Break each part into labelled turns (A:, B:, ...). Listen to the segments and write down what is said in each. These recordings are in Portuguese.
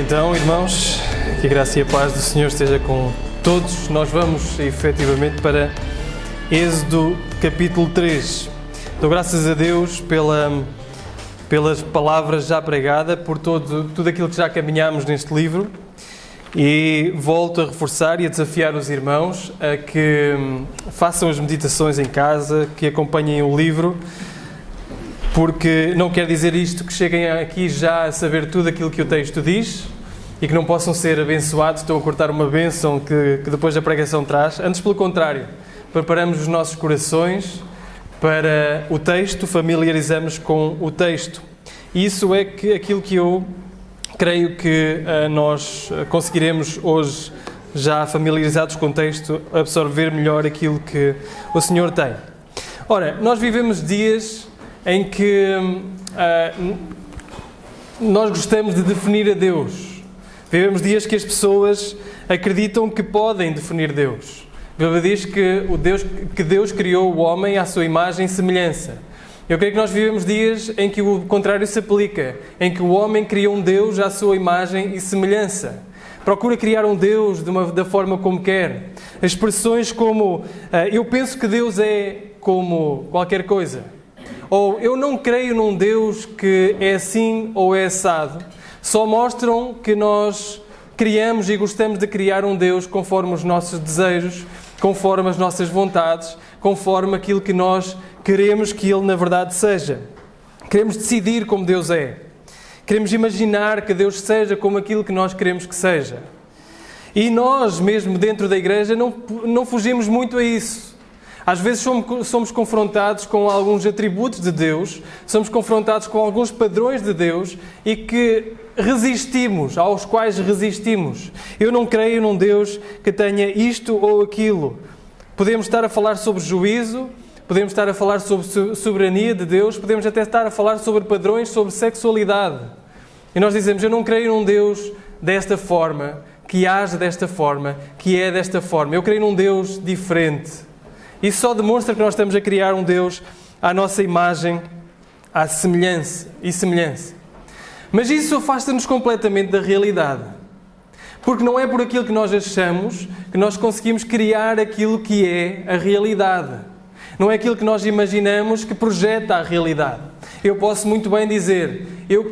A: Então, irmãos, que a graça e a paz do Senhor esteja com todos. Nós vamos, efetivamente, para Êxodo capítulo 3. Dou graças a Deus pelas palavras já pregadas, por tudo aquilo que já caminhámos neste livro. E volto a reforçar e a desafiar os irmãos a que façam as meditações em casa, que acompanhem o livro, porque não quer dizer isto que cheguem aqui já a saber tudo aquilo que o texto diz e que não possam ser abençoados, estão a cortar uma bênção que depois a pregação traz. Antes, pelo contrário, preparamos os nossos corações para o texto, familiarizamos com o texto. E isso é aquilo que eu creio que nós conseguiremos hoje, já familiarizados com o texto, absorver melhor aquilo que o Senhor tem. Ora, nós vivemos dias em que nós gostamos de definir a Deus. Vivemos dias que as pessoas acreditam que podem definir Deus. A Bíblia diz que Deus criou o homem à sua imagem e semelhança. Eu creio que nós vivemos dias em que o contrário se aplica, em que o homem cria um Deus à sua imagem e semelhança. Procura criar um Deus da forma como quer. Expressões como, eu penso que Deus é como qualquer coisa. Ou eu não creio num Deus que é assim ou é assado. Só mostram que nós criamos e gostamos de criar um Deus conforme os nossos desejos, conforme as nossas vontades, conforme aquilo que nós queremos que Ele na verdade seja. Queremos decidir como Deus é. Queremos imaginar que Deus seja como aquilo que nós queremos que seja. E nós, mesmo dentro da igreja, não fugimos muito a isso. Às vezes somos confrontados com alguns atributos de Deus, somos confrontados com alguns padrões de Deus e que aos quais resistimos. Eu não creio num Deus que tenha isto ou aquilo. Podemos estar a falar sobre juízo, podemos estar a falar sobre soberania de Deus, podemos até estar a falar sobre padrões, sobre sexualidade. E nós dizemos, eu não creio num Deus desta forma, que age desta forma, que é desta forma. Eu creio num Deus diferente. Isso só demonstra que nós estamos a criar um Deus à nossa imagem, à semelhança e semelhança. Mas isso afasta-nos completamente da realidade. Porque não é por aquilo que nós achamos que nós conseguimos criar aquilo que é a realidade. Não é aquilo que nós imaginamos que projeta a realidade. Eu posso muito bem dizer, eu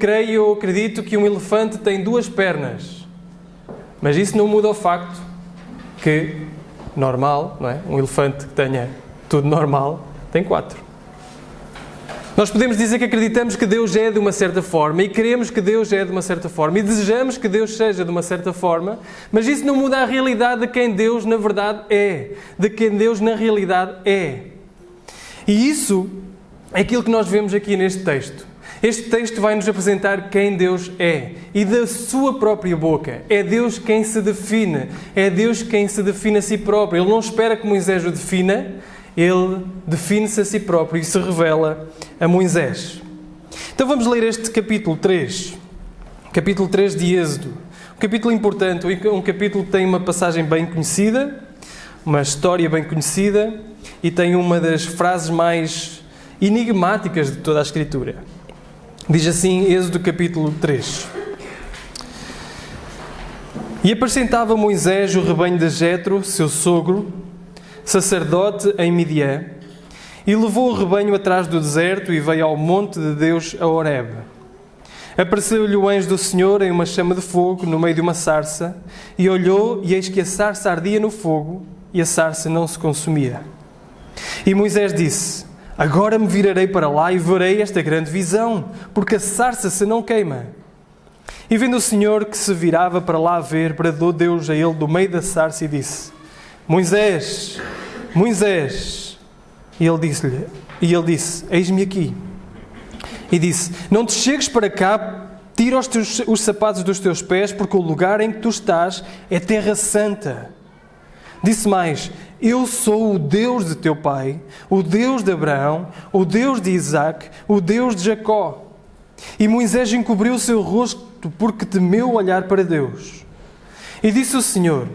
A: acredito que um elefante tem 2 pernas. Mas isso não muda o facto que, normal, não é? Um elefante que tenha tudo normal, tem 4. Nós podemos dizer que acreditamos que Deus é de uma certa forma e queremos que Deus é de uma certa forma e desejamos que Deus seja de uma certa forma, mas isso não muda a realidade de quem Deus na verdade é, de quem Deus na realidade é. E isso é aquilo que nós vemos aqui neste texto. Este texto vai nos apresentar quem Deus é e da sua própria boca. É Deus quem se define, é Deus quem se define a si próprio. Ele não espera que Moisés o defina, ele define-se a si próprio e se revela a Moisés. Então vamos ler este capítulo 3, capítulo 3 de Êxodo. Um capítulo importante, um capítulo que tem uma passagem bem conhecida, uma história bem conhecida e tem uma das frases mais enigmáticas de toda a Escritura. Diz assim, Êxodo capítulo 3. E apacentava Moisés o rebanho de Jetro, seu sogro, sacerdote em Midian, e levou o rebanho atrás do deserto e veio ao monte de Deus a Horebe. Apareceu-lhe o anjo do Senhor em uma chama de fogo no meio de uma sarça, e olhou, e eis que a sarça ardia no fogo, e a sarça não se consumia. E Moisés disse, agora me virarei para lá e verei esta grande visão, porque a sarça se não queima. E vendo o Senhor que se virava para lá ver, bradou Deus a ele do meio da sarça e disse, Moisés, Moisés. E ele disse, eis-me aqui. E disse, não te chegues para cá, tira os sapatos dos teus pés, porque o lugar em que tu estás é terra santa. Disse mais, eu sou o Deus de teu pai, o Deus de Abraão, o Deus de Isaque, o Deus de Jacó. E Moisés encobriu o seu rosto porque temeu olhar para Deus. E disse o Senhor,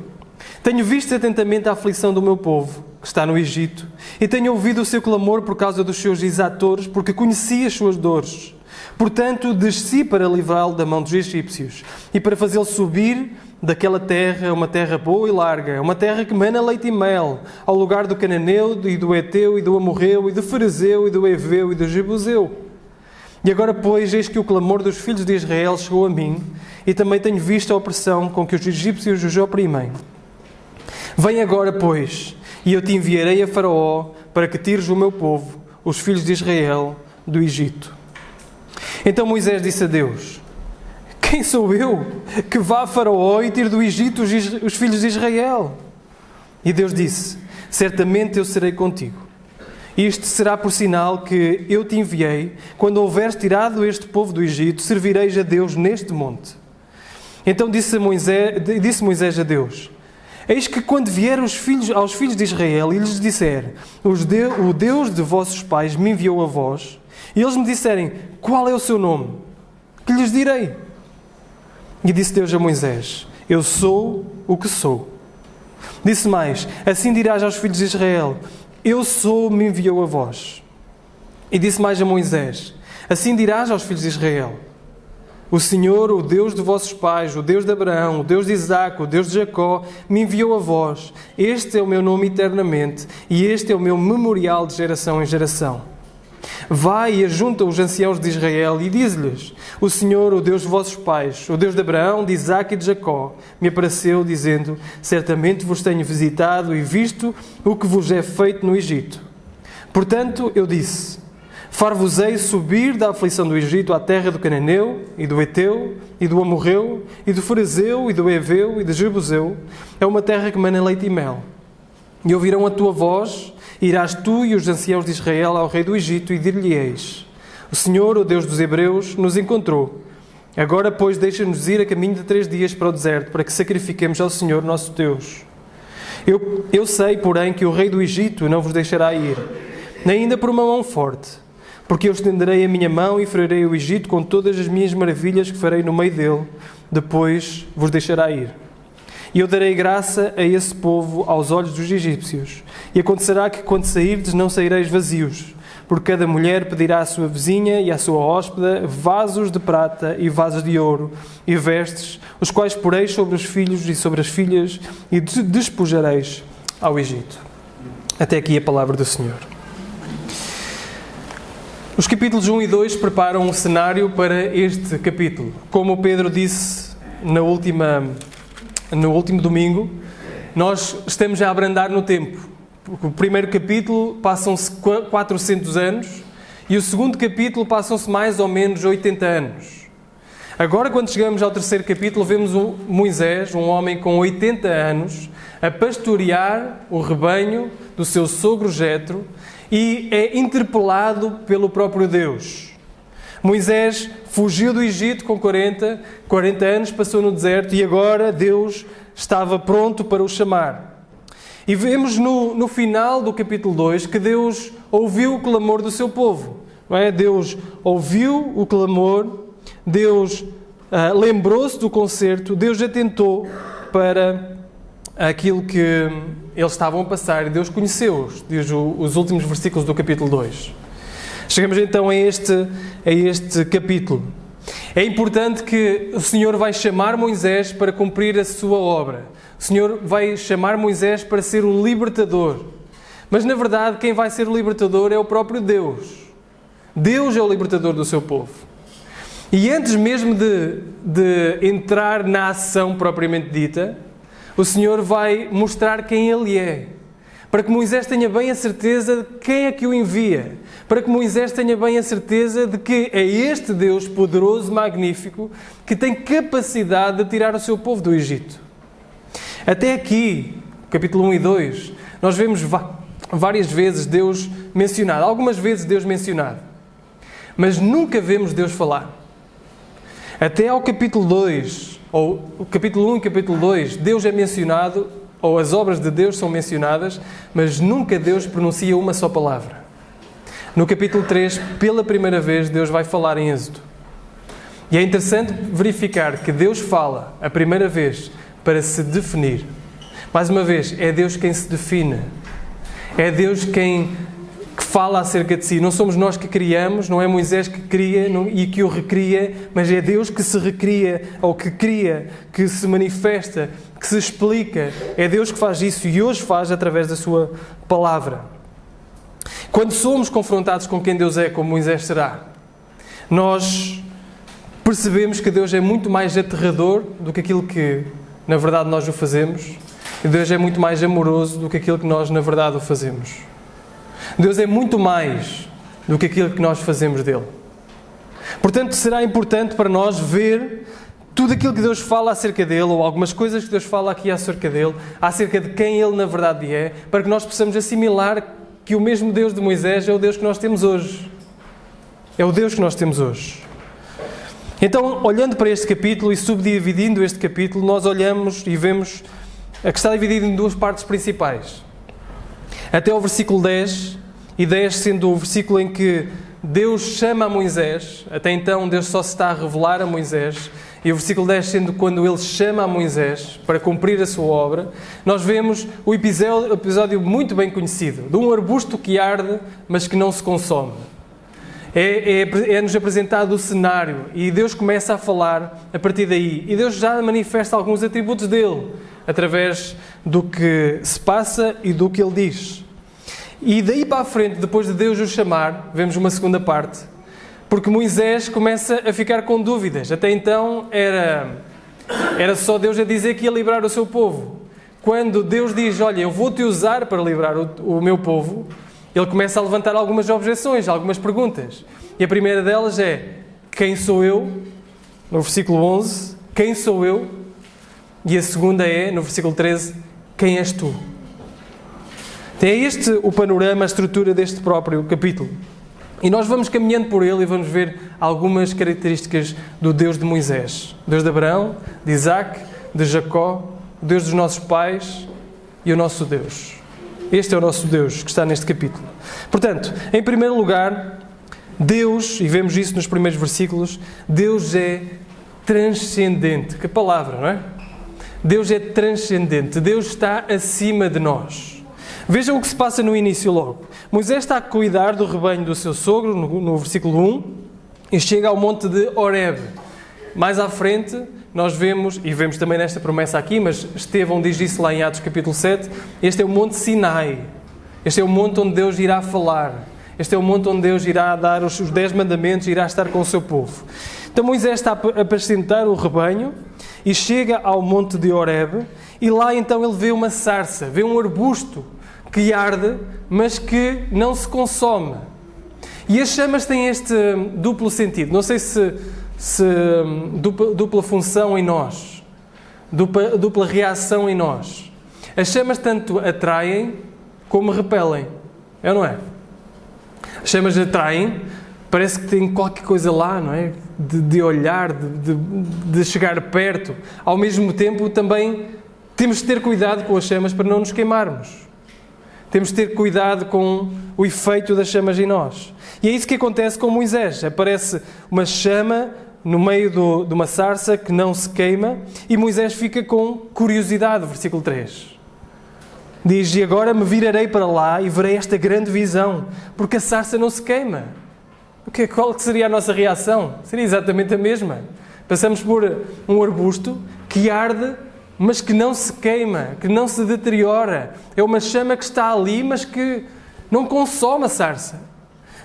A: tenho visto atentamente a aflição do meu povo, que está no Egito, e tenho ouvido o seu clamor por causa dos seus exatores, porque conheci as suas dores. Portanto, desci para livrá-lo da mão dos egípcios e para fazê-lo subir daquela terra, uma terra boa e larga, uma terra que mana leite e mel, ao lugar do cananeu e do heteu e do amorreu e do ferezeu e do heveu e do jebuseu. E agora, pois, eis que o clamor dos filhos de Israel chegou a mim, e também tenho visto a opressão com que os egípcios os oprimem. Vem agora, pois, e eu te enviarei a Faraó para que tires o meu povo, os filhos de Israel, do Egito. Então Moisés disse a Deus: quem sou eu que vá a Faraó e tire do Egito os filhos de Israel? E Deus disse: certamente eu serei contigo. Isto será por sinal que eu te enviei. Quando houveres tirado este povo do Egito, servireis a Deus neste monte. Então disse Moisés a Deus: eis que quando vier aos filhos de Israel e lhes disser: o Deus de vossos pais me enviou a vós, e eles me disserem: qual é o seu nome? Que lhes direi? E disse Deus a Moisés: eu sou o que sou. Disse mais: assim dirás aos filhos de Israel: eu sou, me enviou a vós. E disse mais a Moisés: assim dirás aos filhos de Israel: o Senhor, o Deus de vossos pais, o Deus de Abraão, o Deus de Isaque, o Deus de Jacó, me enviou a vós. Este é o meu nome eternamente, e este é o meu memorial de geração em geração. Vai e ajunta os anciãos de Israel e diz-lhes: o Senhor, o Deus de vossos pais, o Deus de Abraão, de Isaque e de Jacó, me apareceu dizendo: certamente vos tenho visitado e visto o que vos é feito no Egito. Portanto, eu disse: far-vos-ei subir da aflição do Egito à terra do cananeu, e do heteu, e do amorreu, e do ferezeu, e do heveu, e do jebuseu. É uma terra que mana leite e mel. E ouvirão a tua voz, irás tu e os anciãos de Israel ao rei do Egito, e dir-lhe-eis: o Senhor, o Deus dos Hebreus, nos encontrou. Agora, pois, deixa-nos ir a caminho de 3 dias para o deserto, para que sacrifiquemos ao Senhor nosso Deus. Eu sei, porém, que o rei do Egito não vos deixará ir, nem ainda por uma mão forte, porque eu estenderei a minha mão e ferirei o Egito com todas as minhas maravilhas que farei no meio dele, depois vos deixará ir. E eu darei graça a esse povo aos olhos dos egípcios. E acontecerá que, quando sairdes, não saireis vazios, porque cada mulher pedirá à sua vizinha e à sua hóspeda vasos de prata e vasos de ouro e vestes, os quais poreis sobre os filhos e sobre as filhas e despojareis ao Egito. Até aqui a palavra do Senhor. Os capítulos 1 e 2 preparam um cenário para este capítulo. Como o Pedro disse no último domingo, nós estamos a abrandar no tempo. O primeiro capítulo passam-se 400 anos e o segundo capítulo passam-se mais ou menos 80 anos. Agora, quando chegamos ao terceiro capítulo, vemos Moisés, um homem com 80 anos, a pastorear o rebanho do seu sogro Jetro, e é interpelado pelo próprio Deus. Moisés fugiu do Egito com 40 anos, passou no deserto e agora Deus estava pronto para o chamar. E vemos no final do capítulo 2 que Deus ouviu o clamor do seu povo. Não é? Deus ouviu o clamor, Deus lembrou-se do concerto, Deus atentou para aquilo que eles estavam a passar e Deus conheceu-os, diz os últimos versículos do capítulo 2. Chegamos então a este capítulo. É importante que o Senhor vai chamar Moisés para cumprir a sua obra. O Senhor vai chamar Moisés para ser o libertador. Mas, na verdade, quem vai ser o libertador é o próprio Deus. Deus é o libertador do seu povo. E antes mesmo de entrar na ação propriamente dita, o Senhor vai mostrar quem Ele é. Para que Moisés tenha bem a certeza de quem é que o envia. Para que Moisés tenha bem a certeza de que é este Deus poderoso, magnífico, que tem capacidade de tirar o seu povo do Egito. Até aqui, capítulo 1 e 2, nós vemos várias vezes Deus mencionado. Algumas vezes Deus mencionado. Mas nunca vemos Deus falar. Até ao capítulo 2, ou o capítulo 1 e capítulo 2, Deus é mencionado, ou as obras de Deus são mencionadas, mas nunca Deus pronuncia uma só palavra. No capítulo 3, pela primeira vez, Deus vai falar em Êxodo. E é interessante verificar que Deus fala a primeira vez para se definir. Mais uma vez, é Deus quem se define. É Deus quem que fala acerca de si. Não somos nós que criamos, não é Moisés que cria e que o recria, mas é Deus que se recria, ou que cria, que se manifesta, que se explica. É Deus que faz isso e hoje faz através da sua palavra. Quando somos confrontados com quem Deus é, como Moisés será, nós percebemos que Deus é muito mais aterrador do que aquilo que, na verdade, nós o fazemos. E Deus é muito mais amoroso do que aquilo que nós, na verdade, o fazemos. Deus é muito mais do que aquilo que nós fazemos dele. Portanto, será importante para nós ver tudo aquilo que Deus fala acerca dele, ou algumas coisas que Deus fala aqui acerca dele, acerca de quem ele na verdade é, para que nós possamos assimilar que o mesmo Deus de Moisés é o Deus que nós temos hoje. É o Deus que nós temos hoje. Então, olhando para este capítulo e subdividindo este capítulo, nós olhamos e vemos que está dividido em duas partes principais. Até o versículo 10, e 10 sendo o versículo em que Deus chama a Moisés, até então Deus só se está a revelar a Moisés, e o versículo 10 sendo quando ele chama a Moisés para cumprir a sua obra, nós vemos o episódio muito bem conhecido, de um arbusto que arde, mas que não se consome. É-nos apresentado o cenário e Deus começa a falar a partir daí. E Deus já manifesta alguns atributos dele, através do que se passa e do que ele diz. E daí para a frente, depois de Deus o chamar, vemos uma segunda parte, porque Moisés começa a ficar com dúvidas. Até então era só Deus a dizer que ia livrar o seu povo. Quando Deus diz, olha, eu vou-te usar para livrar o meu povo, ele começa a levantar algumas objeções, algumas perguntas. E a primeira delas é, quem sou eu? No versículo 11, quem sou eu? E a segunda é, no versículo 13, quem és tu? É este o panorama, a estrutura deste próprio capítulo. E nós vamos caminhando por ele e vamos ver algumas características do Deus de Moisés. Deus de Abraão, de Isaac, de Jacó, o Deus dos nossos pais e o nosso Deus. Este é o nosso Deus que está neste capítulo. Portanto, em primeiro lugar, Deus, e vemos isso nos primeiros versículos, Deus é transcendente. Que palavra, não é? Deus é transcendente. Deus está acima de nós. Vejam o que se passa no início logo. Moisés está a cuidar do rebanho do seu sogro, no versículo 1, e chega ao monte de Horeb. Mais à frente, nós vemos, e vemos também nesta promessa aqui, mas Estevão diz isso lá em Atos capítulo 7, este é o monte Sinai. Este é o monte onde Deus irá falar. Este é o monte onde Deus irá dar os 10 mandamentos, irá estar com o seu povo. Então Moisés está a apacentar o rebanho e chega ao monte de Horeb e lá então ele vê uma sarça, vê um arbusto que arde, mas que não se consome. E as chamas têm este duplo sentido. Não sei se dupla função em nós, dupla reação em nós. As chamas tanto atraem como repelem. É ou não é? As chamas atraem, parece que tem qualquer coisa lá, não é? De olhar, de chegar perto. Ao mesmo tempo, também temos de ter cuidado com as chamas para não nos queimarmos. Temos de ter cuidado com o efeito das chamas em nós. E é isso que acontece com Moisés. Aparece uma chama no meio de uma sarça que não se queima e Moisés fica com curiosidade, versículo 3. Diz, e agora me virarei para lá e verei esta grande visão, porque a sarça não se queima. Qual seria a nossa reação? Seria exatamente a mesma. Passamos por um arbusto que arde, mas que não se queima, que não se deteriora. É uma chama que está ali, mas que não consome a sarça.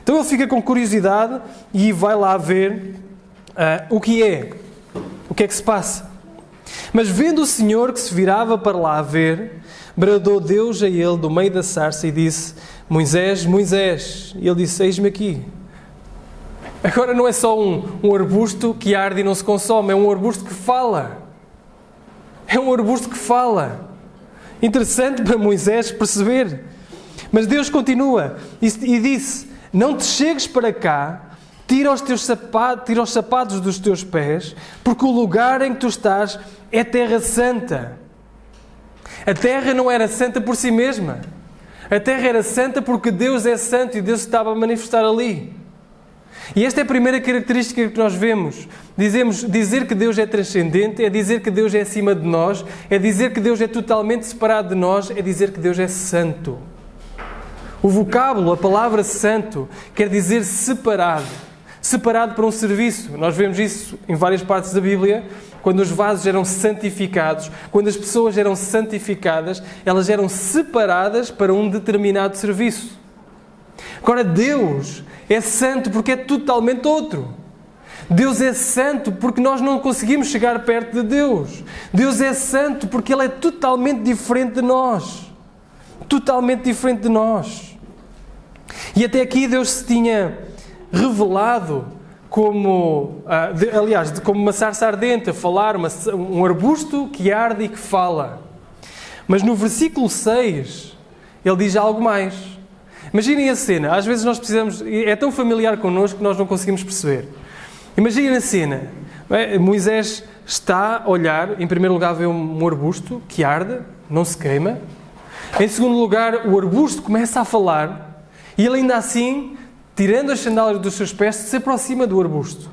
A: Então ele fica com curiosidade e vai lá ver o que é que se passa. Mas vendo o Senhor que se virava para lá a ver, bradou Deus a ele do meio da sarça e disse, Moisés, Moisés. E ele disse, eis-me aqui. Agora não é só um arbusto que arde e não se consome, é um arbusto que fala. É um arbusto que fala. Interessante para Moisés perceber. Mas Deus continua e disse, não te chegues para cá, tira os sapatos dos teus pés, porque o lugar em que tu estás é terra santa. A terra não era santa por si mesma. A terra era santa porque Deus é santo e Deus estava a manifestar ali. E esta é a primeira característica que nós vemos. Dizer que Deus é transcendente, é dizer que Deus é acima de nós, é dizer que Deus é totalmente separado de nós, é dizer que Deus é santo. O vocábulo, a palavra santo, quer dizer separado. Separado para um serviço. Nós vemos isso em várias partes da Bíblia. Quando os vasos eram santificados, quando as pessoas eram santificadas, elas eram separadas para um determinado serviço. Agora, Deus é santo porque é totalmente outro. Deus é santo porque nós não conseguimos chegar perto de Deus. Deus é santo porque Ele é totalmente diferente de nós. Totalmente diferente de nós. E até aqui Deus se tinha revelado como uma sarça ardente, a falar, um arbusto que arde e que fala. Mas no versículo 6, Ele diz algo mais. Imaginem a cena. Às vezes nós precisamos... É tão familiar connosco que nós não conseguimos perceber. Imaginem a cena. Moisés está a olhar, em primeiro lugar vê um arbusto que arde, não se queima. Em segundo lugar, o arbusto começa a falar e ele ainda assim, tirando as sandálias dos seus pés, se aproxima do arbusto.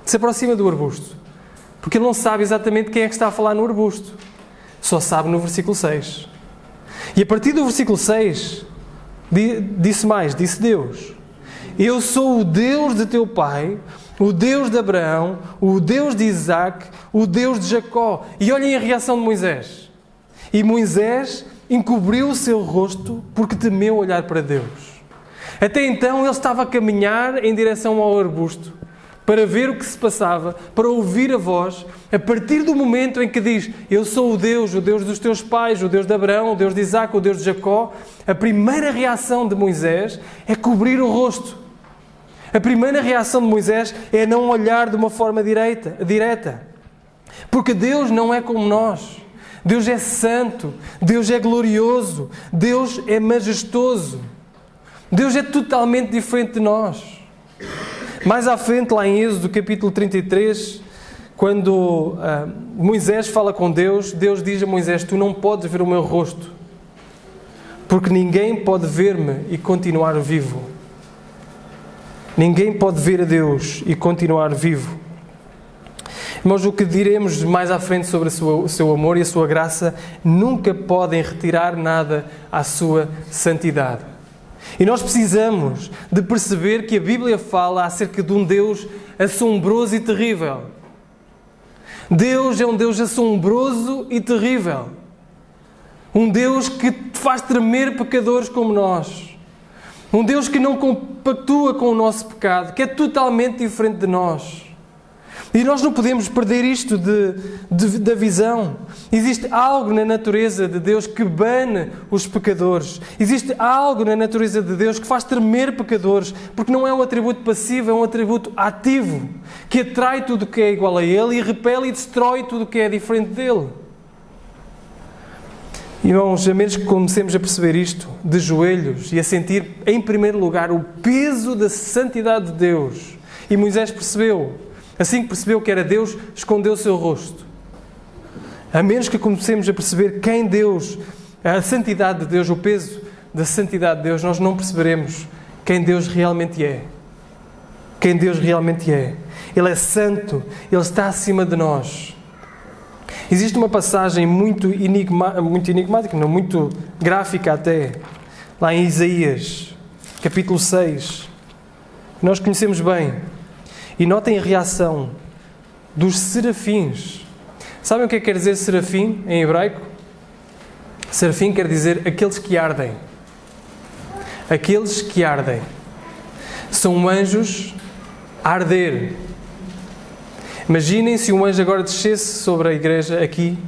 A: Se aproxima do arbusto. Porque ele não sabe exatamente quem é que está a falar no arbusto. Só sabe no versículo 6. E a partir do versículo 6, disse Deus: Eu sou o Deus de teu pai, o Deus de Abraão, o Deus de Isaac, o Deus de Jacó. E olhem a reação de Moisés. E Moisés encobriu o seu rosto porque temeu olhar para Deus. Até então ele estava a caminhar em direção ao arbusto para ver o que se passava, para ouvir a voz. A partir do momento em que diz: Eu sou o Deus dos teus pais, o Deus de Abraão, o Deus de Isaac, o Deus de Jacó, a primeira reação de Moisés é cobrir o rosto. A primeira reação de Moisés é não olhar de uma forma direta. Porque Deus não é como nós. Deus é santo, Deus é glorioso, Deus é majestoso. Deus é totalmente diferente de nós. Mais à frente, lá em Êxodo, capítulo 33, quando Moisés fala com Deus, Deus diz a Moisés: Tu não podes ver o meu rosto, porque ninguém pode ver-me e continuar vivo. Ninguém pode ver a Deus e continuar vivo. Mas o que diremos mais à frente sobre o seu amor e a sua graça nunca podem retirar nada à sua santidade. E nós precisamos de perceber que a Bíblia fala acerca de um Deus assombroso e terrível. Deus é um Deus assombroso e terrível. Um Deus que faz tremer pecadores como nós. Um Deus que não compactua com o nosso pecado, que é totalmente diferente de nós. E nós não podemos perder isto da visão. Existe algo na natureza de Deus que bane os pecadores. Existe algo na natureza de Deus que faz tremer pecadores, porque não é um atributo passivo, é um atributo ativo, que atrai tudo o que é igual a Ele e repele e destrói tudo o que é diferente dEle. Irmãos, a menos que comecemos a perceber isto de joelhos e a sentir, em primeiro lugar, o peso da santidade de Deus. E Moisés percebeu. Assim que percebeu que era Deus, escondeu o seu rosto. A menos que comecemos a perceber quem Deus, a santidade de Deus, o peso da santidade de Deus, nós não perceberemos quem Deus realmente é. Quem Deus realmente é. Ele é santo, Ele está acima de nós. Existe uma passagem muito enigmática, não, muito gráfica até, lá em Isaías, capítulo 6. Nós conhecemos bem. E notem a reação dos serafins. Sabem o que é que quer dizer serafim em hebraico? Serafim quer dizer aqueles que ardem. Aqueles que ardem. São anjos a arder. Imaginem se um anjo agora descesse sobre a igreja aqui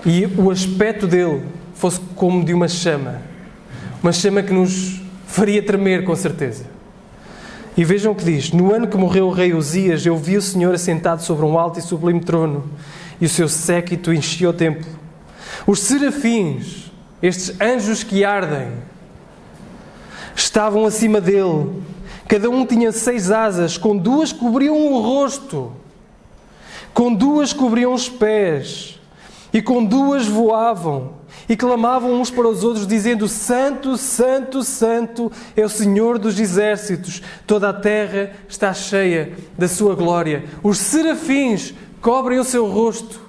A: e o aspecto dele fosse como de uma chama. Uma chama que nos faria tremer, com certeza. E vejam o que diz: No ano que morreu o rei Uzias, eu vi o Senhor assentado sobre um alto e sublime trono, e o seu séquito enchia o templo. Os serafins, estes anjos que ardem, estavam acima dele. Cada um tinha 6 asas, com 2 cobriam o rosto, com 2 cobriam os pés, e com 2 voavam. E clamavam uns para os outros, dizendo: Santo, Santo, Santo é o Senhor dos exércitos. Toda a terra está cheia da sua glória. Os serafins cobrem o seu rosto.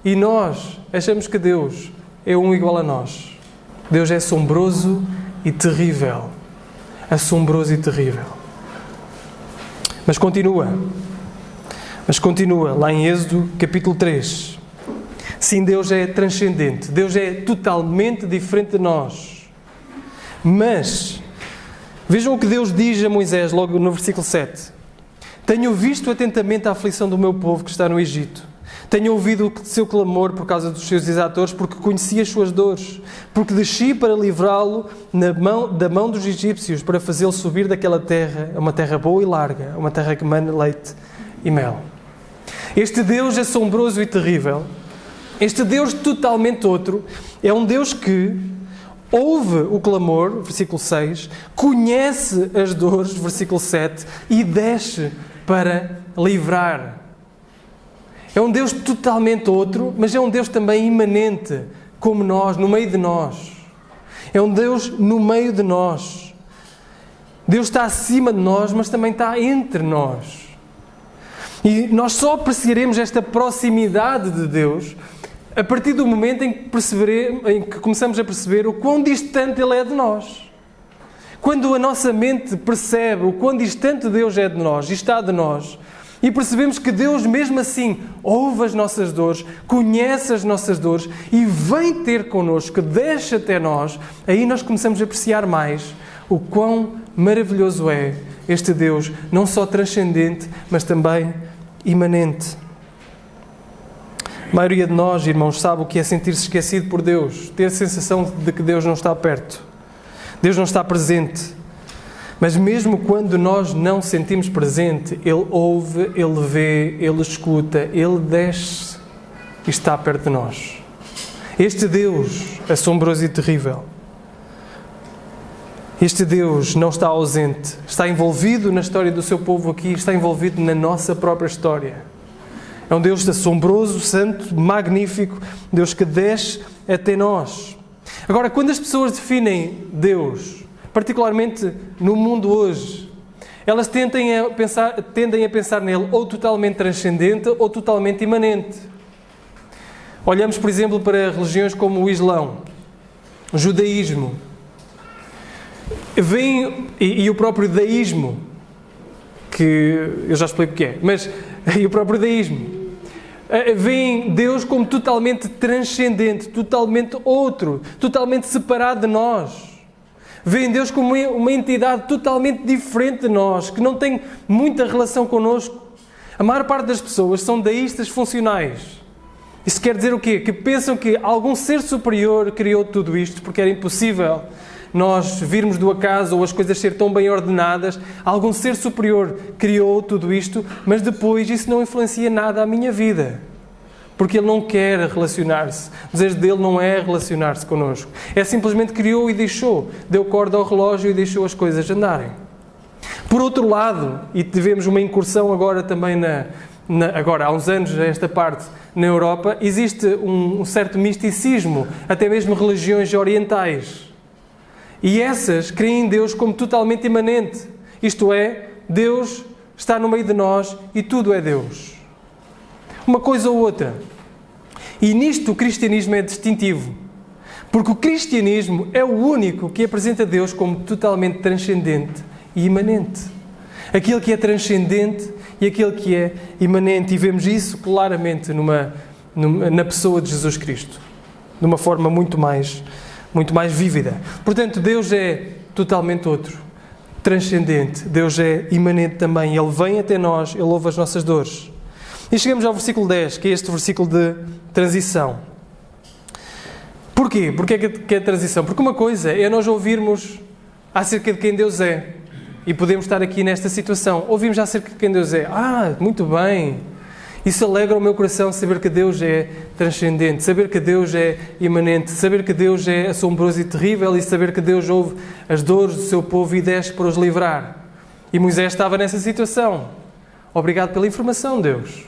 A: E nós achamos que Deus é um igual a nós. Deus é assombroso e terrível. Assombroso e terrível. Mas continua lá em Êxodo capítulo 3. Sim, Deus é transcendente, Deus é totalmente diferente de nós. Mas, vejam o que Deus diz a Moisés logo no versículo 7. Tenho visto atentamente a aflição do meu povo que está no Egito. Tenho ouvido o seu clamor por causa dos seus exatores, porque conheci as suas dores. Porque desci para livrá-lo da mão dos egípcios, para fazê-lo subir daquela terra, a uma terra boa e larga, a uma terra que mana leite e mel. Este Deus assombroso e terrível, este Deus totalmente outro, é um Deus que ouve o clamor, versículo 6, conhece as dores, versículo 7, e desce para livrar. É um Deus totalmente outro, mas é um Deus também imanente, como nós, no meio de nós. É um Deus no meio de nós. Deus está acima de nós, mas também está entre nós. E nós só apreciaremos esta proximidade de Deus a partir do momento em que começamos a perceber o quão distante Ele é de nós. Quando a nossa mente percebe o quão distante Deus é de nós e está de nós, e percebemos que Deus, mesmo assim, ouve as nossas dores, conhece as nossas dores e vem ter connosco, desce até nós, aí nós começamos a apreciar mais o quão maravilhoso é este Deus, não só transcendente, mas também imanente. A maioria de nós, irmãos, sabe o que é sentir-se esquecido por Deus, ter a sensação de que Deus não está perto, Deus não está presente. Mas mesmo quando nós não sentimos presente, Ele ouve, Ele vê, Ele escuta, Ele desce e está perto de nós. Este Deus assombroso e terrível, este Deus não está ausente, está envolvido na história do seu povo aqui, está envolvido na nossa própria história. É um Deus assombroso, santo, magnífico, Deus que desce até nós. Agora, quando as pessoas definem Deus, particularmente no mundo hoje, elas tendem a pensar nele ou totalmente transcendente ou totalmente imanente. Olhamos, por exemplo, para religiões como o Islão, o judaísmo, e o próprio deísmo, que eu já explico o que é, mas e o próprio deísmo, veem Deus como totalmente transcendente, totalmente outro, totalmente separado de nós. Veem Deus como uma entidade totalmente diferente de nós, que não tem muita relação connosco. A maior parte das pessoas são deístas funcionais. Isso quer dizer o quê? Que pensam que algum ser superior criou tudo isto, porque era impossível nós virmos do acaso ou as coisas ser tão bem ordenadas. Algum ser superior criou tudo isto, mas depois isso não influencia nada a minha vida. Porque Ele não quer relacionar-se. O desejo dele não é relacionar-se connosco. É simplesmente criou e deixou. Deu corda ao relógio e deixou as coisas andarem. Por outro lado, e tivemos uma incursão agora também agora há uns anos, esta parte, na Europa, existe um certo misticismo, até mesmo religiões orientais. E essas creem em Deus como totalmente imanente. Isto é, Deus está no meio de nós e tudo é Deus. Uma coisa ou outra. E nisto o cristianismo é distintivo. Porque o cristianismo é o único que apresenta Deus como totalmente transcendente e imanente. Aquele que é transcendente e aquele que é imanente. E vemos isso claramente na pessoa de Jesus Cristo. De uma forma muito mais vívida. Portanto, Deus é totalmente outro. Transcendente. Deus é imanente também. Ele vem até nós, Ele ouve as nossas dores. E chegamos ao versículo 10, que é este versículo de transição. Porquê? Porquê que é transição? Porque uma coisa é nós ouvirmos acerca de quem Deus é. E podemos estar aqui nesta situação. Ouvimos acerca de quem Deus é. Muito bem. Isso alegra o meu coração, saber que Deus é transcendente, saber que Deus é imanente, saber que Deus é assombroso e terrível e saber que Deus ouve as dores do seu povo e desce para os livrar. E Moisés estava nessa situação. Obrigado pela informação, Deus.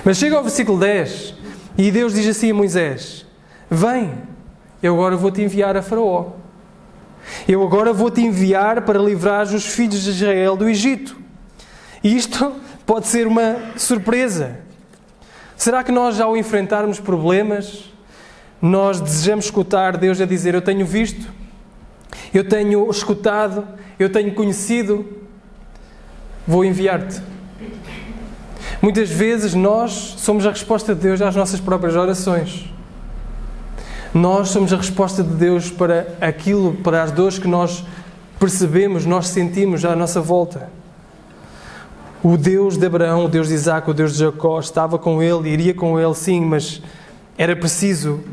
A: Mas chega ao versículo 10 e Deus diz assim a Moisés: vem, eu agora vou-te enviar a Faraó. Eu agora vou-te enviar para livrar os filhos de Israel do Egito. E isto pode ser uma surpresa. Será que nós, ao enfrentarmos problemas, nós desejamos escutar Deus a dizer: eu tenho visto, eu tenho escutado, eu tenho conhecido, vou enviar-te. Muitas vezes nós somos a resposta de Deus às nossas próprias orações. Nós somos a resposta de Deus para aquilo, para as dores que nós percebemos, nós sentimos à nossa volta. O Deus de Abraão, o Deus de Isaac, o Deus de Jacó estava com ele, iria com ele, sim, mas era preciso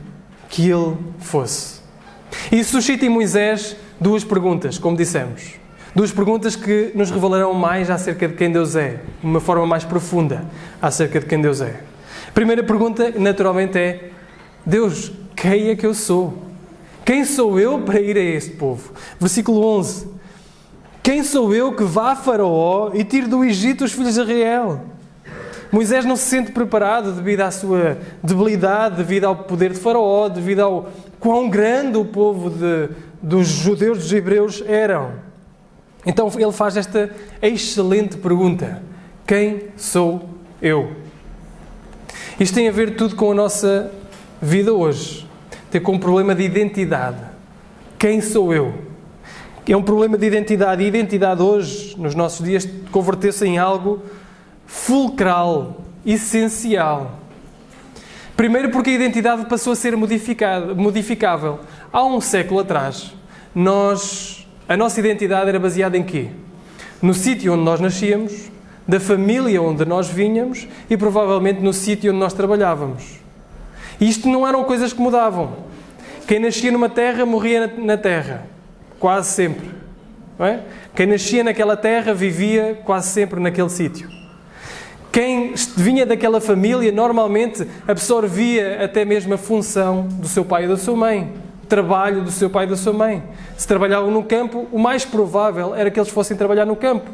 A: que ele fosse. E isso suscita em Moisés duas perguntas, como dissemos. Duas perguntas que nos revelarão mais acerca de quem Deus é, de uma forma mais profunda acerca de quem Deus é. A primeira pergunta, naturalmente, é: Deus, quem é que eu sou? Quem sou eu para ir a este povo? Versículo 11. Quem sou eu que vá a Faraó e tire do Egito os filhos de Israel? Moisés não se sente preparado devido à sua debilidade, devido ao poder de Faraó, devido ao quão grande o povo dos judeus, dos hebreus eram. Então ele faz esta excelente pergunta: quem sou eu? Isto tem a ver tudo com a nossa vida hoje. Tem com um problema de identidade. Quem sou eu? É um problema de identidade. E identidade hoje, nos nossos dias, converteu-se em algo fulcral, essencial. Primeiro porque a identidade passou a ser modificável. Há um século atrás, a nossa identidade era baseada em quê? No sítio onde nós nascíamos, da família onde nós vínhamos e provavelmente no sítio onde nós trabalhávamos. E isto não eram coisas que mudavam. Quem nascia numa terra, morria na terra. Quase sempre. Não é? Quem nascia naquela terra, vivia quase sempre naquele sítio. Quem vinha daquela família, normalmente absorvia até mesmo a função do seu pai e da sua mãe. O trabalho do seu pai e da sua mãe. Se trabalhavam no campo, o mais provável era que eles fossem trabalhar no campo.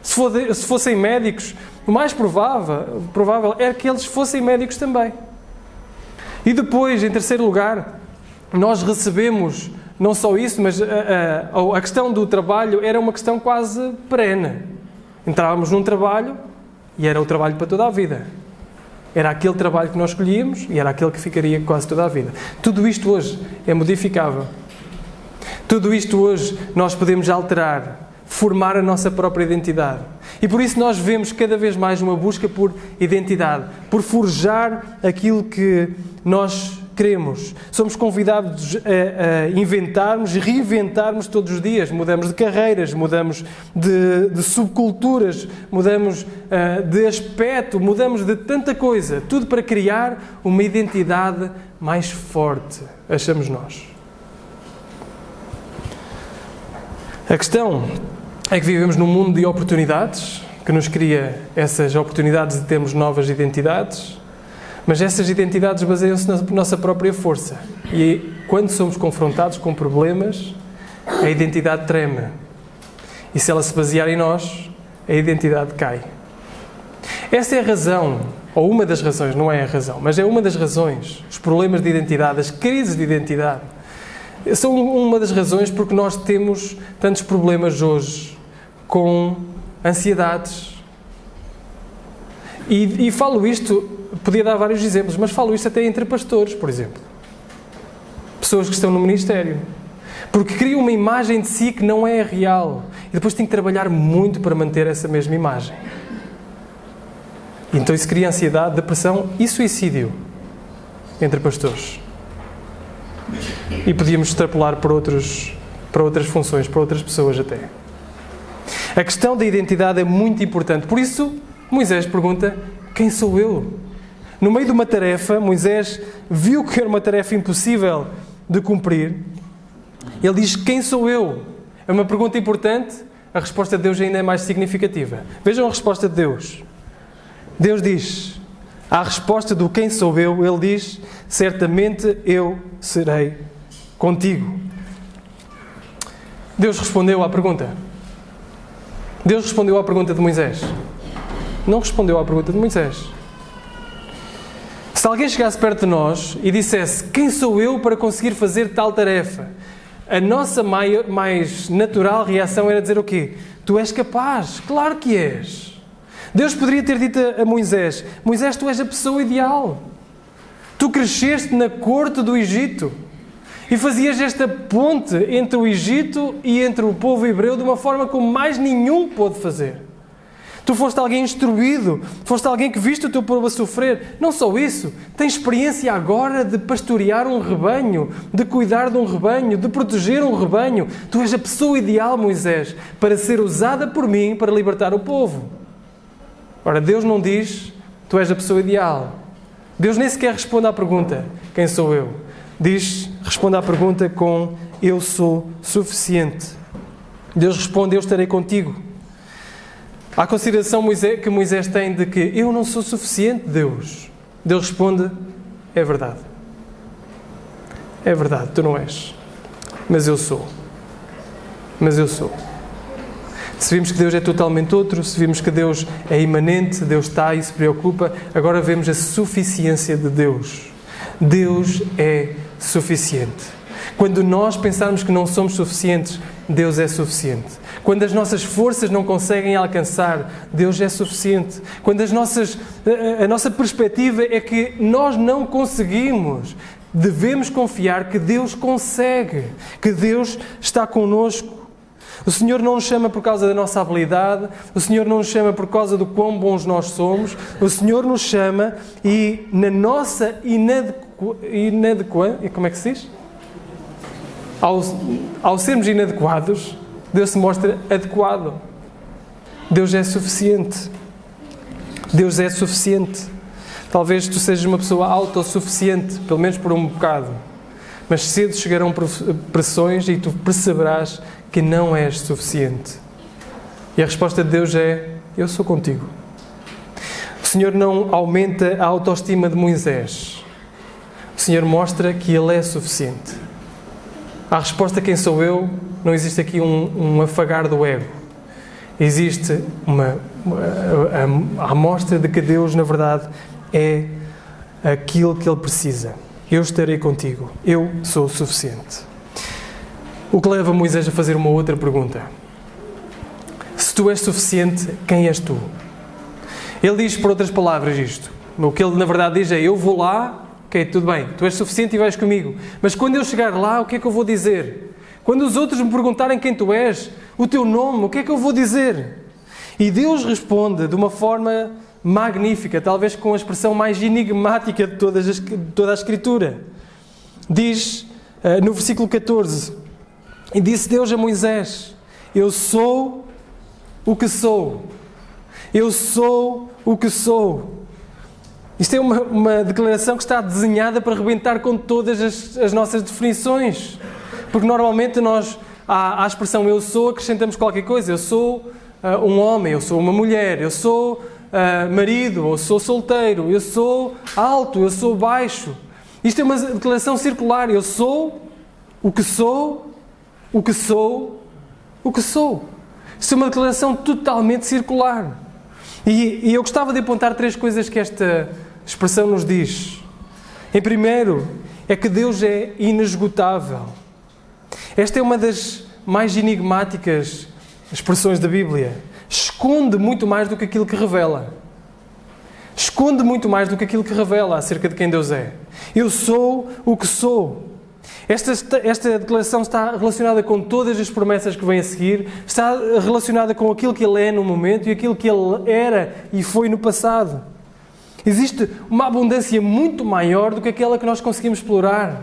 A: Se fossem médicos, o mais provável era que eles fossem médicos também. E depois, em terceiro lugar, nós recebemos não só isso, mas a questão do trabalho era uma questão quase perene. Entrávamos num trabalho e era o trabalho para toda a vida. Era aquele trabalho que nós escolhíamos e era aquele que ficaria quase toda a vida. Tudo isto hoje é modificável. Tudo isto hoje nós podemos alterar, formar a nossa própria identidade. E por isso nós vemos cada vez mais uma busca por identidade, por forjar aquilo que nós queremos. Somos convidados a inventarmos e reinventarmos todos os dias. Mudamos de carreiras, mudamos de subculturas, mudamos de aspecto, mudamos de tanta coisa. Tudo para criar uma identidade mais forte, achamos nós. A questão é que vivemos num mundo de oportunidades, que nos cria essas oportunidades de termos novas identidades, mas essas identidades baseiam-se na nossa própria força. E quando somos confrontados com problemas, a identidade treme. E se ela se basear em nós, a identidade cai. Essa é a razão, ou uma das razões, não é a razão, mas é uma das razões, os problemas de identidade, as crises de identidade, são uma das razões porque nós temos tantos problemas hoje com ansiedades. E falo isto, podia dar vários exemplos, mas falo isto até entre pastores, por exemplo. Pessoas que estão no ministério. Porque criam uma imagem de si que não é real. E depois têm que trabalhar muito para manter essa mesma imagem. E então isso cria ansiedade, depressão e suicídio entre pastores. E podíamos extrapolar para outras funções, para outras pessoas até. A questão da identidade é muito importante. Por isso, Moisés pergunta: quem sou eu? No meio de uma tarefa, Moisés viu que era uma tarefa impossível de cumprir. Ele diz: quem sou eu? É uma pergunta importante. A resposta de Deus ainda é mais significativa. Vejam a resposta de Deus. Deus diz, à resposta do quem sou eu, Ele diz: certamente eu serei contigo. Deus respondeu à pergunta. Deus respondeu à pergunta de Moisés. Não respondeu à pergunta de Moisés. Se alguém chegasse perto de nós e dissesse: quem sou eu para conseguir fazer tal tarefa? A nossa mais natural reação era dizer o quê? Tu és capaz, claro que és. Deus poderia ter dito a Moisés: Moisés, tu és a pessoa ideal. Tu cresceste na corte do Egito. E fazias esta ponte entre o Egito e entre o povo hebreu de uma forma como mais nenhum pôde fazer. Tu foste alguém instruído, foste alguém que viste o teu povo a sofrer. Não só isso, tens experiência agora de pastorear um rebanho, de cuidar de um rebanho, de proteger um rebanho. Tu és a pessoa ideal, Moisés, para ser usada por mim para libertar o povo. Ora, Deus não diz, tu és a pessoa ideal. Deus nem sequer responde à pergunta, quem sou eu? Responde à pergunta com, eu sou suficiente. Deus responde, eu estarei contigo. A consideração que Moisés tem de que eu não sou suficiente, Deus. Deus responde, é verdade. É verdade, tu não és. Mas eu sou. Mas eu sou. Se vimos que Deus é totalmente outro, se vimos que Deus é imanente, Deus está e se preocupa, agora vemos a suficiência de Deus. Deus é suficiente. Quando nós pensarmos que não somos suficientes, Deus é suficiente. Quando as nossas forças não conseguem alcançar, Deus é suficiente. Quando a nossa perspectiva é que nós não conseguimos, devemos confiar que Deus consegue, que Deus está connosco. O Senhor não nos chama por causa da nossa habilidade, o Senhor não nos chama por causa do quão bons nós somos, o Senhor nos chama e na nossa como é que se diz? Ao sermos inadequados, Deus se mostra adequado. Deus é suficiente. Deus é suficiente. Talvez tu sejas uma pessoa autossuficiente, pelo menos por um bocado. Mas cedo chegarão pressões e tu perceberás que não és suficiente. E a resposta de Deus é, eu sou contigo. O Senhor não aumenta a autoestima de Moisés. O Senhor mostra que Ele é suficiente. A resposta quem sou eu, não existe aqui um afagar do ego. Existe a amostra de que Deus, na verdade, é aquilo que Ele precisa. Eu estarei contigo. Eu sou suficiente. O que leva Moisés a fazer uma outra pergunta. Se tu és suficiente, quem és tu? Ele diz, por outras palavras, isto. O que ele, na verdade, diz é, eu vou lá, ok, tudo bem, tu és suficiente e vais comigo. Mas quando eu chegar lá, o que é que eu vou dizer? Quando os outros me perguntarem quem tu és, o teu nome, o que é que eu vou dizer? E Deus responde de uma forma magnífica, talvez com a expressão mais enigmática de toda a Escritura. Diz, no versículo 14, e disse Deus a Moisés, eu sou o que sou. Eu sou o que sou. Isto é uma declaração que está desenhada para arrebentar com todas as nossas definições. Porque normalmente nós, à expressão eu sou, acrescentamos qualquer coisa. Eu sou um homem, eu sou uma mulher, eu sou marido, eu sou solteiro, eu sou alto, eu sou baixo. Isto é uma declaração circular. Eu sou o que sou, o que sou, o que sou. Isto é uma declaração totalmente circular. E eu gostava de apontar 3 coisas que esta expressão nos diz. Em primeiro, é que Deus é inesgotável. Esta é uma das mais enigmáticas expressões da Bíblia. Esconde muito mais do que aquilo que revela. Esconde muito mais do que aquilo que revela acerca de quem Deus é. Eu sou o que sou. Esta declaração está relacionada com todas as promessas que vêm a seguir, está relacionada com aquilo que Ele é no momento e aquilo que Ele era e foi no passado. Existe uma abundância muito maior do que aquela que nós conseguimos explorar,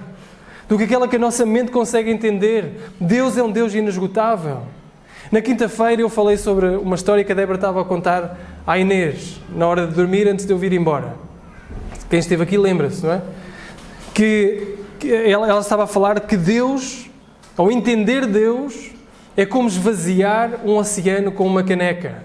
A: do que aquela que a nossa mente consegue entender. Deus é um Deus inesgotável. Na quinta-feira eu falei sobre uma história que a Débora estava a contar à Inês, na hora de dormir, antes de eu vir embora. Quem esteve aqui lembra-se, não é? Que ela estava a falar que Deus, ao entender Deus, é como esvaziar um oceano com uma caneca.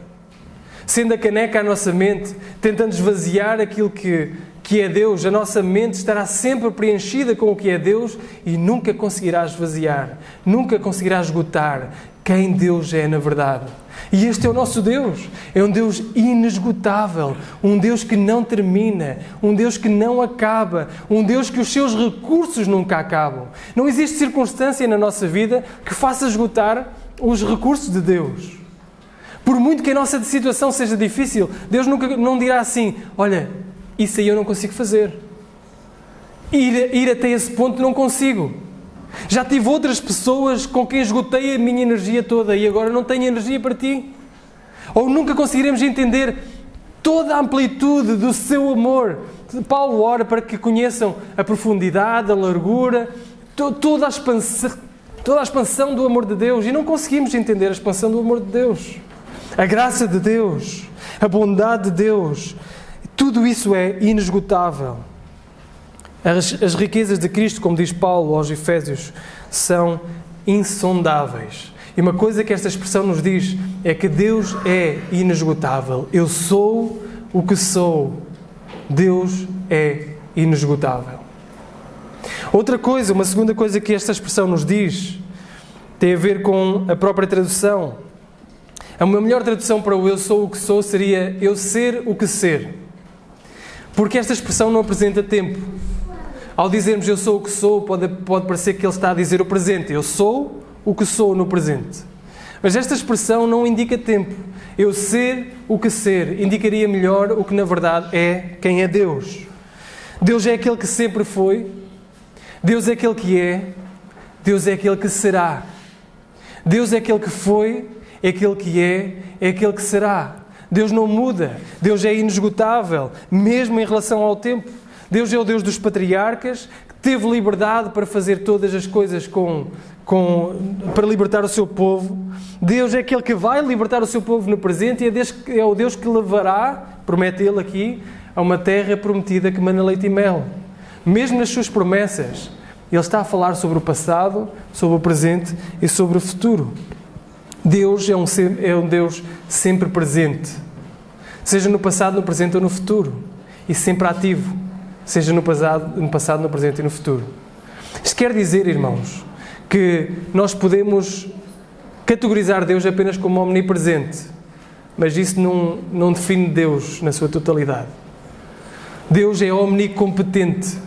A: Sendo a caneca a nossa mente, tentando esvaziar aquilo que é Deus, a nossa mente estará sempre preenchida com o que é Deus e nunca conseguirá esvaziar, nunca conseguirá esgotar quem Deus é na verdade. E este é o nosso Deus. É um Deus inesgotável, um Deus que não termina, um Deus que não acaba, um Deus que os seus recursos nunca acabam. Não existe circunstância na nossa vida que faça esgotar os recursos de Deus. Por muito que a nossa situação seja difícil, Deus nunca não dirá assim, olha, isso aí eu não consigo fazer. Ir até esse ponto não consigo. Já tive outras pessoas com quem esgotei a minha energia toda e agora não tenho energia para ti. Ou nunca conseguiremos entender toda a amplitude do seu amor. Paulo ora para que conheçam a profundidade, a largura, toda a expansão do amor de Deus. E não conseguimos entender a expansão do amor de Deus. A graça de Deus, a bondade de Deus. Tudo isso é inesgotável. As riquezas de Cristo, como diz Paulo aos Efésios, são insondáveis. E uma coisa que esta expressão nos diz é que Deus é inesgotável. Eu sou o que sou. Deus é inesgotável. Outra coisa, uma segunda coisa que esta expressão nos diz, tem a ver com a própria tradução. A melhor tradução para o eu sou o que sou seria eu ser o que ser. Porque esta expressão não apresenta tempo. Ao dizermos eu sou o que sou, pode parecer que ele está a dizer o presente. Eu sou o que sou no presente. Mas esta expressão não indica tempo. Eu ser o que ser indicaria melhor o que na verdade é quem é Deus. Deus é aquele que sempre foi. Deus é aquele que é. Deus é aquele que será. Deus é aquele que foi, é aquele que é aquele que será. Deus não muda. Deus é inesgotável, mesmo em relação ao tempo. Deus é o Deus dos patriarcas, que teve liberdade para fazer todas as coisas para libertar o seu povo. Deus é aquele que vai libertar o seu povo no presente e é o Deus que levará, promete Ele aqui, a uma terra prometida que mana leite e mel. Mesmo nas suas promessas, Ele está a falar sobre o passado, sobre o presente e sobre o futuro. Deus é um Deus sempre presente, seja no passado, no presente ou no futuro, e sempre ativo, seja no passado, no presente e no futuro. Isto quer dizer, irmãos, que nós podemos categorizar Deus apenas como omnipresente, mas isso não define Deus na sua totalidade. Deus é omnicompetente.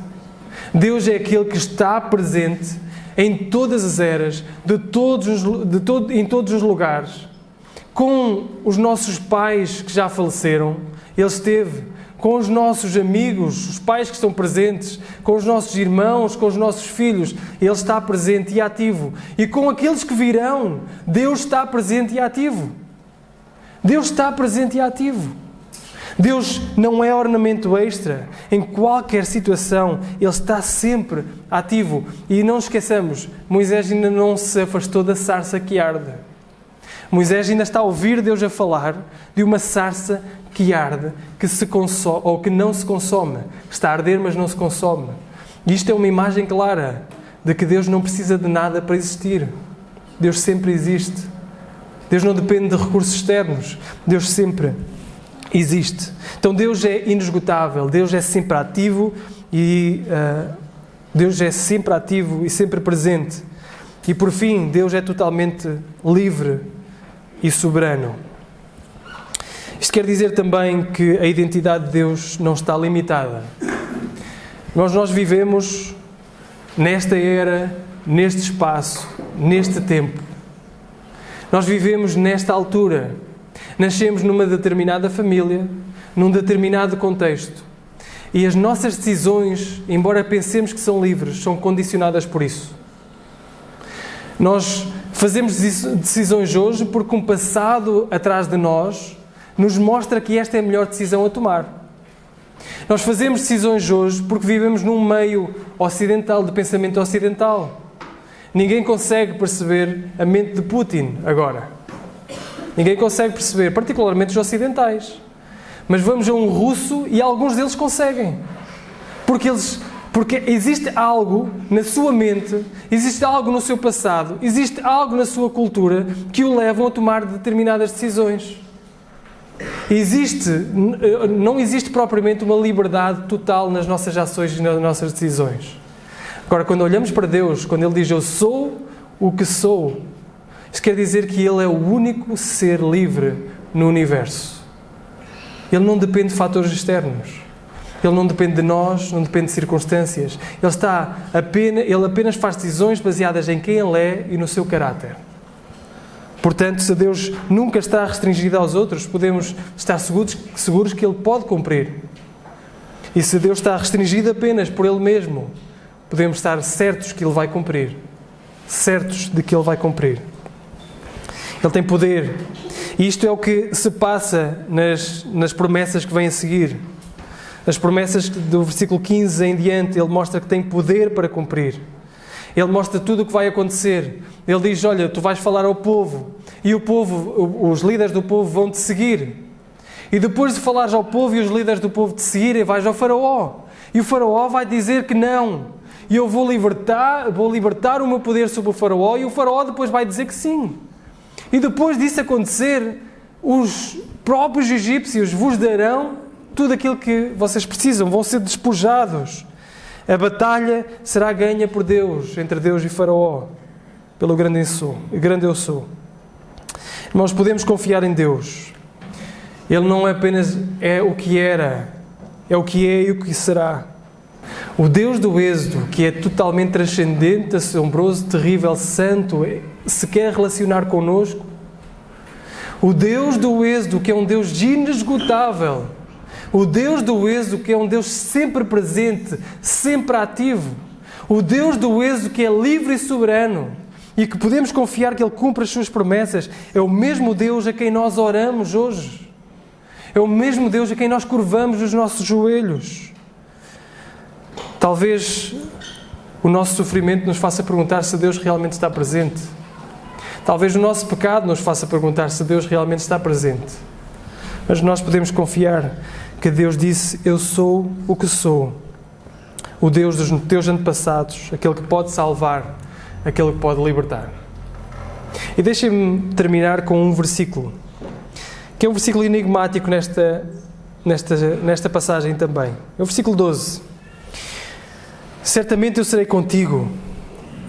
A: Deus é aquele que está presente em todas as eras, em todos os lugares. Com os nossos pais que já faleceram, Ele esteve. Com os nossos amigos, os pais que estão presentes, com os nossos irmãos, com os nossos filhos, Ele está presente e ativo. E com aqueles que virão, Deus está presente e ativo. Deus está presente e ativo. Deus não é ornamento extra. Em qualquer situação, Ele está sempre ativo. E não esqueçamos, Moisés ainda não se afastou da sarça que arde. Moisés ainda está a ouvir Deus a falar de uma sarça que arde, que se consome, ou que não se consome. Está a arder, mas não se consome. E isto é uma imagem clara de que Deus não precisa de nada para existir. Deus sempre existe. Deus não depende de recursos externos. Deus sempre existe. Então Deus é inesgotável. Deus é sempre ativo e Deus é sempre ativo e sempre presente. E por fim, Deus é totalmente livre e soberano. Isto quer dizer também que a identidade de Deus não está limitada. Nós vivemos nesta era, neste espaço, neste tempo. Nós vivemos nesta altura. Nascemos numa determinada família, num determinado contexto. E as nossas decisões, embora pensemos que são livres, são condicionadas por isso. Nós fazemos decisões hoje porque um passado atrás de nós nos mostra que esta é a melhor decisão a tomar. Nós fazemos decisões hoje porque vivemos num meio ocidental, de pensamento ocidental. Ninguém consegue perceber a mente de Putin agora. Ninguém consegue perceber, particularmente os ocidentais. Mas vamos a um russo e alguns deles conseguem. Porque existe algo na sua mente, existe algo no seu passado, existe algo na sua cultura que o levam a tomar determinadas decisões. Não existe propriamente uma liberdade total nas nossas ações e nas nossas decisões. Agora, quando olhamos para Deus, quando Ele diz eu sou o que sou, isso quer dizer que Ele é o único ser livre no universo. Ele não depende de fatores externos. Ele não depende de nós, não depende de circunstâncias. Ele apenas faz decisões baseadas em quem Ele é e no seu caráter. Portanto, se Deus nunca está restringido aos outros, podemos estar seguros que Ele pode cumprir. E se Deus está restringido apenas por Ele mesmo, podemos estar certos que Ele vai cumprir. certos de que Ele vai cumprir. Ele tem poder. E isto é o que se passa nas promessas que vêm a seguir. As promessas do versículo 15 em diante, Ele mostra que tem poder para cumprir. Ele mostra tudo o que vai acontecer. Ele diz, olha, tu vais falar ao povo, e o povo, os líderes do povo vão te seguir. E depois de falares ao povo e os líderes do povo te seguirem, vais ao faraó. E o faraó vai dizer que não. E eu vou libertar o meu poder sobre o faraó, e o faraó depois vai dizer que sim. E depois disso acontecer, os próprios egípcios vos darão tudo aquilo que vocês precisam, vão ser despojados. A batalha será ganha por Deus, entre Deus e Faraó, pelo grande eu sou. Nós podemos confiar em Deus. Ele não apenas é o que era, é o que é e o que será. O Deus do Êxodo, que é totalmente transcendente, assombroso, terrível, santo, se quer relacionar connosco. O Deus do Êxodo, que é um Deus inesgotável. O Deus do Êxodo, que é um Deus sempre presente, sempre ativo. O Deus do Êxodo, que é livre e soberano e que podemos confiar que Ele cumpre as suas promessas, é o mesmo Deus a quem nós oramos hoje. É o mesmo Deus a quem nós curvamos os nossos joelhos. Talvez o nosso sofrimento nos faça perguntar se Deus realmente está presente. Talvez o nosso pecado nos faça perguntar se Deus realmente está presente. Mas nós podemos confiar que Deus disse, eu sou o que sou. O Deus dos teus antepassados, aquele que pode salvar, aquele que pode libertar. E deixem-me terminar com um versículo, que é um versículo enigmático nesta passagem também. É o versículo 12. Certamente eu serei contigo.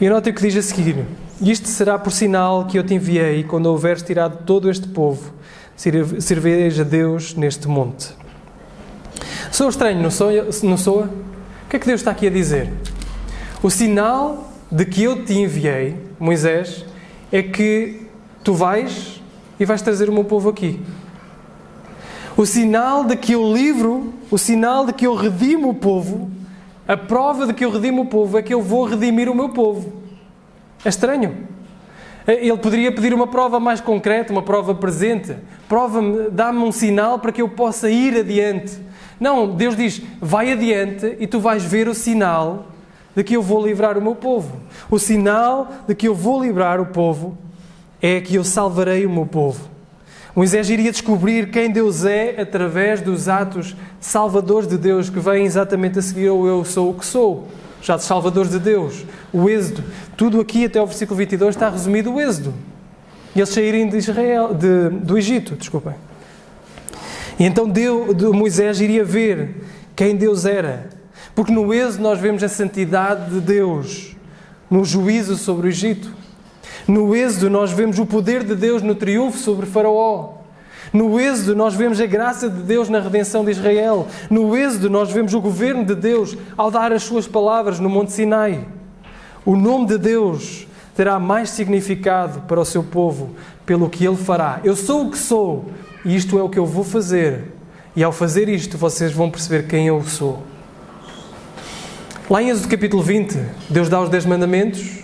A: E notem o que diz a seguir. Isto será por sinal que eu te enviei quando houveres tirado todo este povo. Servireis a Deus neste monte. Soa estranho, não soa? O que é que Deus está aqui a dizer? O sinal de que eu te enviei, Moisés, é que tu vais e vais trazer o meu povo aqui. O sinal de que eu livro, o sinal de que eu redimo o povo, a prova de que eu redimo o povo é que eu vou redimir o meu povo. É estranho. Ele poderia pedir uma prova mais concreta, uma prova presente. Dá-me um sinal para que eu possa ir adiante. Não, Deus diz, vai adiante e tu vais ver o sinal de que eu vou livrar o meu povo. O sinal de que eu vou livrar o povo é que eu salvarei o meu povo. Moisés iria descobrir quem Deus é através dos atos salvadores de Deus que vêm exatamente a seguir ao eu sou o que sou. Os atos salvadores de Deus, o Êxodo. Tudo aqui até o versículo 22 está resumido o Êxodo. E eles saírem do Egito, desculpem. E então Moisés iria ver quem Deus era. Porque no Êxodo nós vemos a santidade de Deus no juízo sobre o Egito. No Êxodo nós vemos o poder de Deus no triunfo sobre Faraó. No Êxodo nós vemos a graça de Deus na redenção de Israel. No Êxodo nós vemos o governo de Deus ao dar as suas palavras no Monte Sinai. O nome de Deus terá mais significado para o seu povo pelo que Ele fará. Eu sou o que sou e isto é o que eu vou fazer. E ao fazer isto vocês vão perceber quem eu sou. Lá em Êxodo capítulo 20, Deus dá os 10 mandamentos.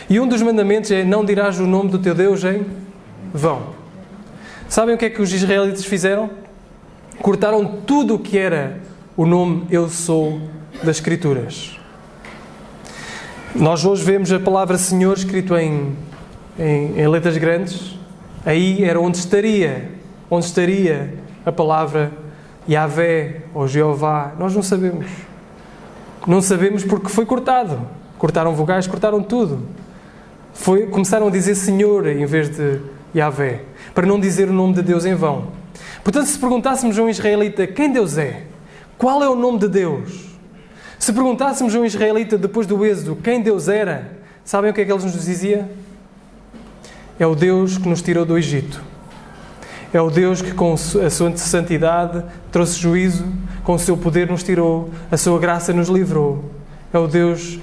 A: E um dos mandamentos é não dirás o nome do teu Deus em vão. Sabem o que é que os israelitas fizeram? Cortaram tudo o que era o nome eu sou das Escrituras. Nós hoje vemos a palavra Senhor escrito em letras grandes. Aí era onde estaria a palavra Yahvé ou Jeová. Nós não sabemos. Não sabemos porque foi cortado. Cortaram vogais, cortaram tudo. Começaram a dizer Senhor em vez de Yahvé, para não dizer o nome de Deus em vão. Portanto, se perguntássemos a um israelita quem Deus é, qual é o nome de Deus? Se perguntássemos a um israelita depois do Êxodo quem Deus era, sabem o que é que ele nos dizia? É o Deus que nos tirou do Egito. É o Deus que com a sua santidade trouxe juízo, com o seu poder nos tirou, a sua graça nos livrou. É o Deus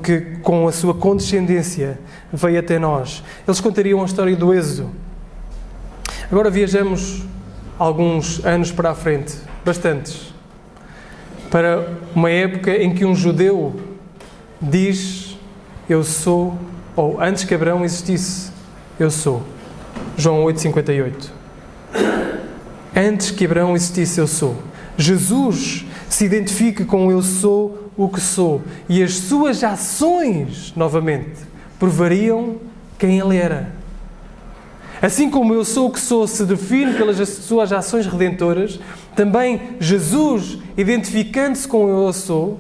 A: que com a sua condescendência veio até nós. Eles contariam a história do Êxodo. Agora viajamos alguns anos para a frente, bastantes, para uma época em que um judeu diz eu sou Ou antes que Abraão existisse, eu sou. João 8,58. Antes que Abraão existisse, eu sou. Jesus se identifica com eu sou o que sou. E as suas ações, novamente, provariam quem ele era. Assim como eu sou o que sou se define pelas suas ações redentoras, também Jesus, identificando-se com eu sou,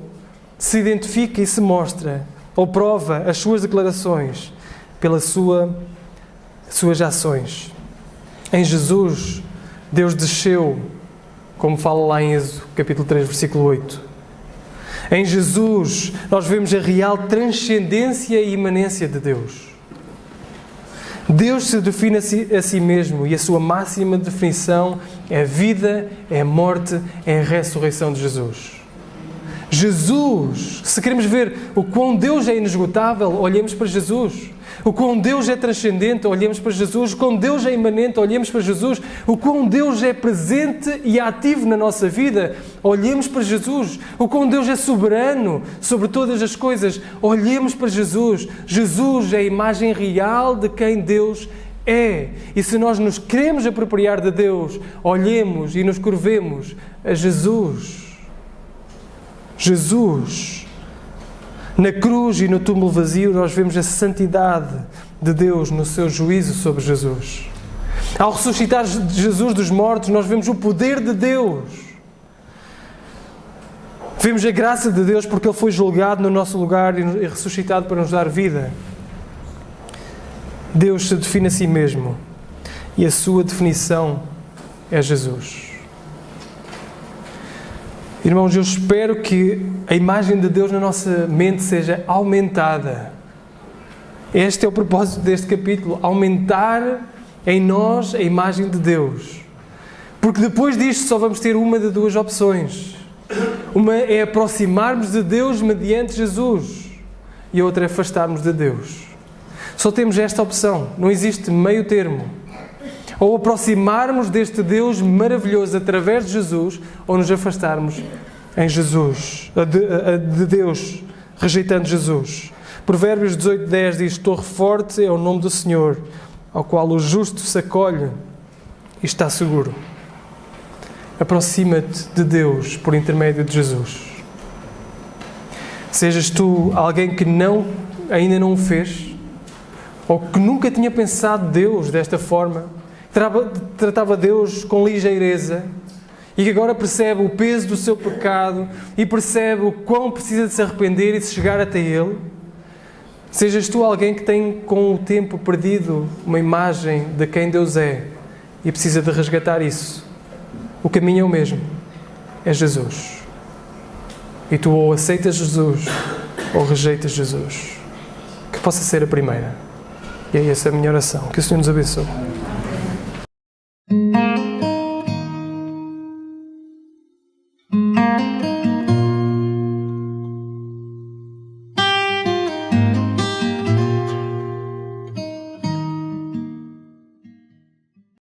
A: se identifica e se mostra, ou prova as suas declarações pelas suas ações. Em Jesus, Deus desceu, como fala lá em Êxodo, capítulo 3, versículo 8. Em Jesus, nós vemos a real transcendência e imanência de Deus. Deus se define a si mesmo e a sua máxima definição é a vida, é a morte, é a ressurreição de Jesus. Jesus, se queremos ver o quão Deus é inesgotável, olhemos para Jesus. O quão Deus é transcendente, olhemos para Jesus. O quão Deus é imanente, olhemos para Jesus. O quão Deus é presente e ativo na nossa vida, olhemos para Jesus. O quão Deus é soberano sobre todas as coisas, olhemos para Jesus. Jesus é a imagem real de quem Deus é. E se nós nos queremos apropriar de Deus, olhemos e nos curvemos a Jesus. Jesus. Na cruz e no túmulo vazio nós vemos a santidade de Deus no seu juízo sobre Jesus. Ao ressuscitar Jesus dos mortos, nós vemos o poder de Deus. Vemos a graça de Deus porque Ele foi julgado no nosso lugar e ressuscitado para nos dar vida. Deus se define a si mesmo e a sua definição é Jesus. Irmãos, eu espero que a imagem de Deus na nossa mente seja aumentada. Este é o propósito deste capítulo, aumentar em nós a imagem de Deus. Porque depois disto só vamos ter uma de duas opções. Uma é aproximarmos de Deus mediante Jesus e a outra é afastarmos de Deus. Só temos esta opção, não existe meio termo. Ou aproximarmos deste Deus maravilhoso através de Jesus, ou nos afastarmos em Jesus, de Deus, rejeitando Jesus. Provérbios 18:10 diz: Torre forte é o nome do Senhor, ao qual o justo se acolhe e está seguro. Aproxima-te de Deus por intermédio de Jesus. Sejas tu alguém que ainda não o fez, ou que nunca tinha pensado Deus desta forma, tratava Deus com ligeireza e que agora percebe o peso do seu pecado e percebe o quão precisa de se arrepender e de chegar até Ele. Sejas tu alguém que tem com o tempo perdido uma imagem de quem Deus é e precisa de resgatar isso. O caminho é o mesmo, é Jesus. E tu ou aceitas Jesus ou rejeitas Jesus. Que possa ser a primeira. E é essa a minha oração. Que o Senhor nos abençoe.